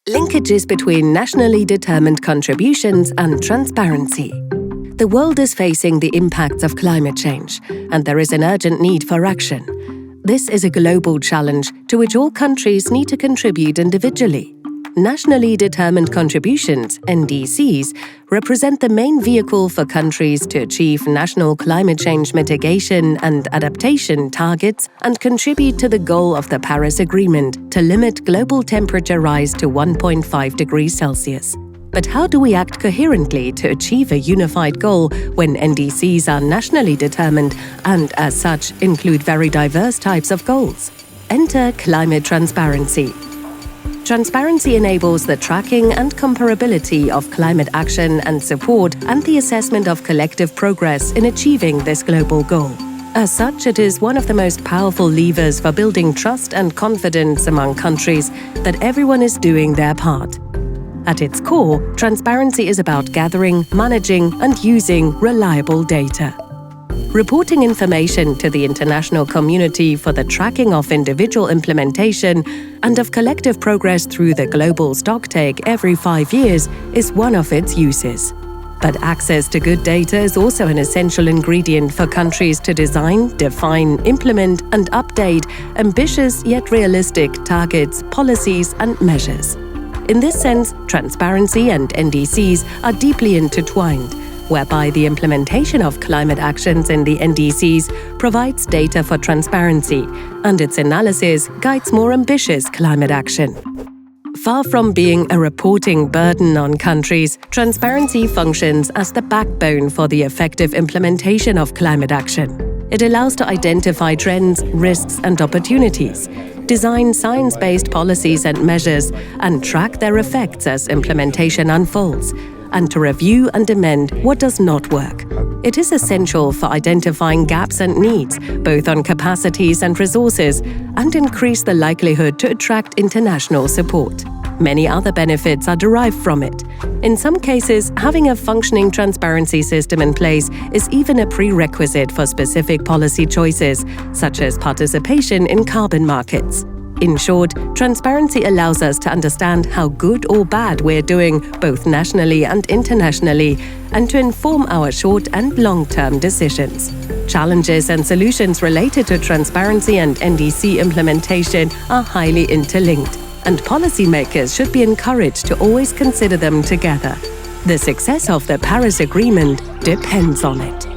Linkages between nationally determined contributions and transparency. The world is facing the impacts of climate change, and there is an urgent need for action. This is a global challenge to which all countries need to contribute individually. Nationally determined contributions, NDCs, represent the main vehicle for countries to achieve national climate change mitigation and adaptation targets and contribute to the goal of the Paris Agreement to limit global temperature rise to 1.5 degrees Celsius. But how do we act coherently to achieve a unified goal when NDCs are nationally determined and, as such, include very diverse types of goals? Enter climate transparency. Transparency enables the tracking and comparability of climate action and support and the assessment of collective progress in achieving this global goal. As such, it is one of the most powerful levers for building trust and confidence among countries that everyone is doing their part. At its core, transparency is about gathering, managing, and using reliable data. Reporting information to the international community for the tracking of individual implementation and of collective progress through the global stocktake every 5 years is one of its uses. But access to good data is also an essential ingredient for countries to design, define, implement, and update ambitious yet realistic targets, policies, and measures. In this sense, transparency and NDCs are deeply intertwined, whereby the implementation of climate actions in the NDCs provides data for transparency, and its analysis guides more ambitious climate action. Far from being a reporting burden on countries, transparency functions as the backbone for the effective implementation of climate action. It allows to identify trends, risks, and opportunities, design science-based policies and measures, and track their effects as implementation unfolds, and to review and amend what does not work. It is essential for identifying gaps and needs, both on capacities and resources, and increase the likelihood to attract international support. Many other benefits are derived from it. In some cases, having a functioning transparency system in place is even a prerequisite for specific policy choices, such as participation in carbon markets. In short, transparency allows us to understand how good or bad we're doing, both nationally and internationally, and to inform our short and long-term decisions. Challenges and solutions related to transparency and NDC implementation are highly interlinked, and policymakers should be encouraged to always consider them together. The success of the Paris Agreement depends on it.